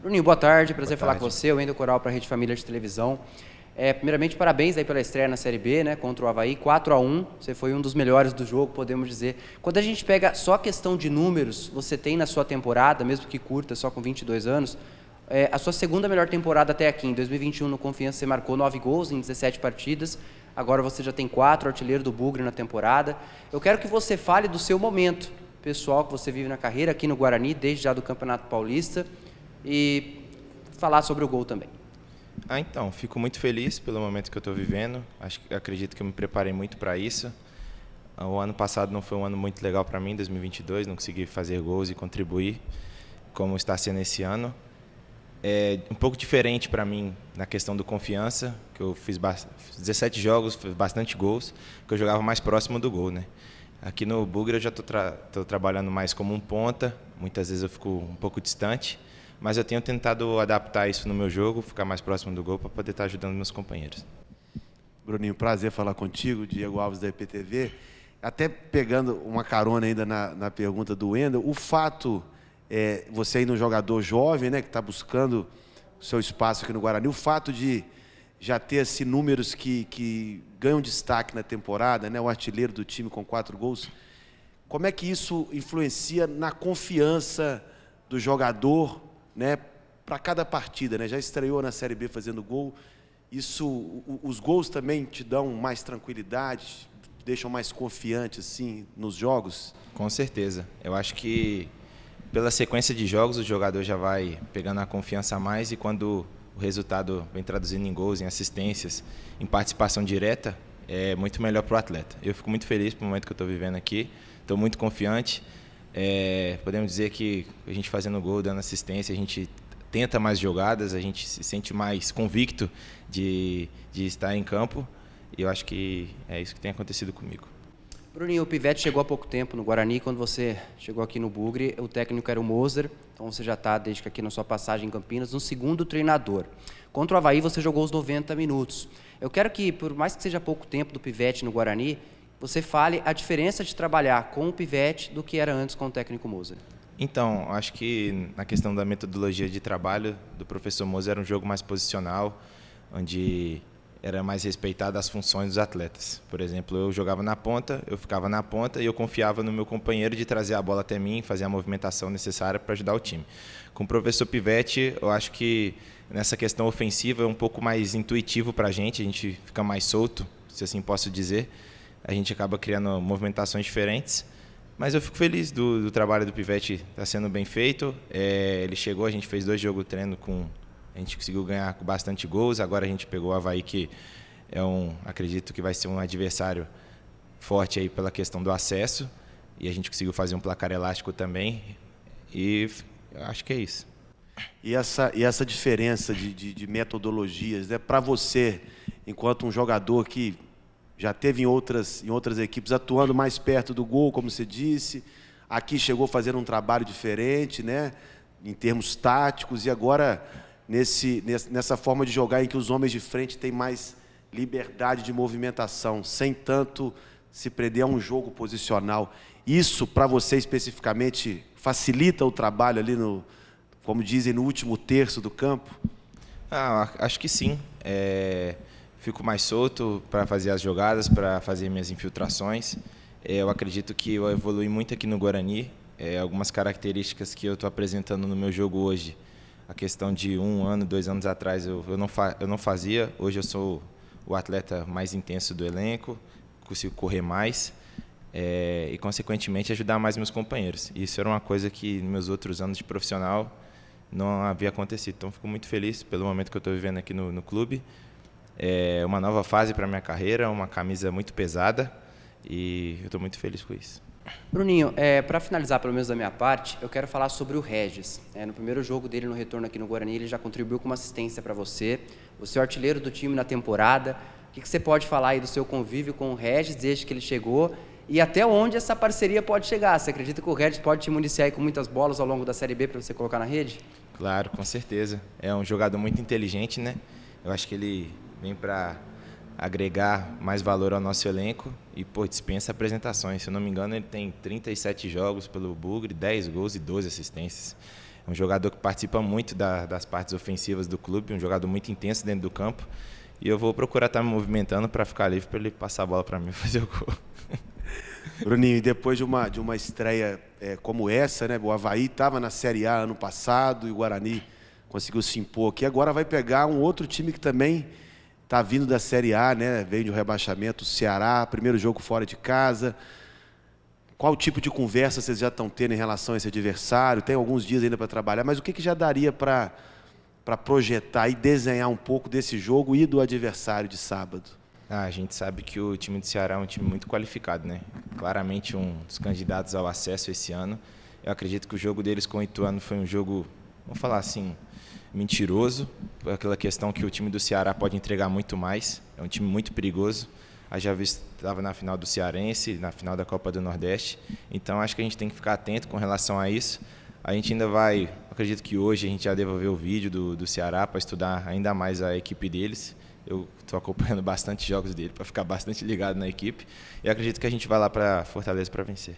Bruninho, boa tarde, prazer Boa falar com tarde. você, eu Wendel Coral para a Rede Família de Televisão. Primeiramente, parabéns aí pela estreia na Série B, né, contra o Avaí, 4-1, você foi um dos melhores do jogo, podemos dizer. Quando a gente pega só a questão de números, você tem na sua temporada, mesmo que curta, só com 22 anos, a sua segunda melhor temporada até aqui. Em 2021, no Confiança, você marcou 9 gols em 17 partidas, agora você já tem 4, artilheiro do Bugre na temporada. Eu quero que você fale do seu momento pessoal que você vive na carreira aqui no Guarani, desde já do Campeonato Paulista, e falar sobre o gol também. Então, fico muito feliz pelo momento que eu estou vivendo. Acredito que eu me preparei muito para isso. O ano passado não foi um ano muito legal para mim, 2022, não consegui fazer gols e contribuir como está sendo esse ano. É um pouco diferente para mim na questão do Confiança, que eu fiz 17 jogos, fiz bastante gols, que eu jogava mais próximo do gol, né? Aqui no Bugre eu já estou trabalhando mais como um ponta, muitas vezes eu fico um pouco distante, mas eu tenho tentado adaptar isso no meu jogo, ficar mais próximo do gol para poder estar ajudando meus companheiros. Bruninho, prazer falar contigo, Diego Alves da IPTV. Até pegando uma carona ainda na pergunta do Wendel, o fato, você ainda um jogador jovem, né, que está buscando o seu espaço aqui no Guarani, o fato de já ter assim, números que ganham destaque na temporada, né, o artilheiro do time com 4 gols, como é que isso influencia na confiança do jogador, né, para cada partida, né? Já estreou na Série B fazendo gol. Os gols também te dão mais tranquilidade, deixam mais confiante assim nos jogos? Com certeza. Eu acho que pela sequência de jogos o jogador já vai pegando a confiança a mais e quando o resultado vem traduzindo em gols, em assistências, em participação direta, é muito melhor para o atleta. Eu fico muito feliz pelo momento que eu estou vivendo aqui, estou muito confiante. Podemos dizer que a gente fazendo gol, dando assistência, a gente tenta mais jogadas, a gente se sente mais convicto de estar em campo e eu acho que é isso que tem acontecido comigo. Bruninho, o Pivete chegou há pouco tempo no Guarani, quando você chegou aqui no Bugre, o técnico era o Moser, então você já está, desde que aqui na sua passagem em Campinas, no segundo treinador. Contra o Avaí você jogou os 90 minutos. Eu quero que, por mais que seja pouco tempo do Pivete no Guarani, você fale a diferença de trabalhar com o Pivete do que era antes com o técnico Moser. Então, acho que na questão da metodologia de trabalho do professor Moser era um jogo mais posicional, onde era mais respeitado as funções dos atletas. Por exemplo, eu jogava na ponta, eu ficava na ponta e eu confiava no meu companheiro de trazer a bola até mim, fazer a movimentação necessária para ajudar o time. Com o professor Pivete, eu acho que nessa questão ofensiva é um pouco mais intuitivo para a gente fica mais solto, se assim posso dizer. A gente acaba criando movimentações diferentes. Mas eu fico feliz do trabalho do Pivete estar sendo bem feito. Ele chegou, a gente fez 2 jogos de treino, a gente conseguiu ganhar com bastante gols. Agora a gente pegou o Avaí, que acredito que vai ser um adversário forte aí pela questão do acesso. E a gente conseguiu fazer um placar elástico também. E eu acho que é isso. E essa diferença de metodologias, né, para você, enquanto um jogador que já teve em outras equipes, atuando mais perto do gol, como você disse, aqui chegou fazendo um trabalho diferente, né, em termos táticos, e agora nessa forma de jogar em que os homens de frente têm mais liberdade de movimentação, sem tanto se prender a um jogo posicional. Isso, para você especificamente, facilita o trabalho ali, como dizem, no último terço do campo? Acho que sim. Fico mais solto para fazer as jogadas, para fazer minhas infiltrações. Eu acredito que eu evolui muito aqui no Guarani. Algumas características que eu estou apresentando no meu jogo hoje, a questão de 1 ano, 2 anos atrás, eu não fazia. Hoje eu sou o atleta mais intenso do elenco, consigo correr mais e, consequentemente, ajudar mais meus companheiros. Isso era uma coisa que, nos meus outros anos de profissional, não havia acontecido. Então, fico muito feliz pelo momento que eu estou vivendo aqui no clube. É uma nova fase para a minha carreira, uma camisa muito pesada e eu estou muito feliz com isso. Bruninho, para finalizar, pelo menos da minha parte, eu quero falar sobre o Regis. No primeiro jogo dele no retorno aqui no Guarani, ele já contribuiu com uma assistência para você. Você é o artilheiro do time na temporada. O que você pode falar aí do seu convívio com o Regis desde que ele chegou e até onde essa parceria pode chegar? Você acredita que o Regis pode te municiar aí com muitas bolas ao longo da Série B para você colocar na rede? Claro, com certeza. É um jogador muito inteligente, né? Eu acho que ele vem para agregar mais valor ao nosso elenco e, dispensa apresentações. Se eu não me engano, ele tem 37 jogos pelo Bugre, 10 gols e 12 assistências. É um jogador que participa muito das partes ofensivas do clube, um jogador muito intenso dentro do campo. E eu vou procurar estar me movimentando para ficar livre, para ele passar a bola para mim e fazer o gol. Bruninho, e depois de uma estreia como essa, né? O Avaí estava na Série A ano passado e o Guarani conseguiu se impor aqui. Agora vai pegar um outro time que também está vindo da Série A, né? Veio de um rebaixamento, o Ceará, primeiro jogo fora de casa. Qual tipo de conversa vocês já estão tendo em relação a esse adversário? Tem alguns dias ainda para trabalhar, mas o que já daria para projetar e desenhar um pouco desse jogo e do adversário de sábado? A gente sabe que o time do Ceará é um time muito qualificado, né? Claramente um dos candidatos ao acesso esse ano. Eu acredito que o jogo deles com o Ituano foi um jogo, vamos falar assim, mentiroso, por aquela questão que o time do Ceará pode entregar muito mais. É um time muito perigoso. A Javi estava na final do Cearense, na final da Copa do Nordeste. Então, acho que a gente tem que ficar atento com relação a isso. A gente ainda vai, acredito que hoje a gente já deva ver o vídeo do Ceará para estudar ainda mais a equipe deles. Eu estou acompanhando bastante jogos dele para ficar bastante ligado na equipe. E acredito que a gente vai lá para Fortaleza para vencer.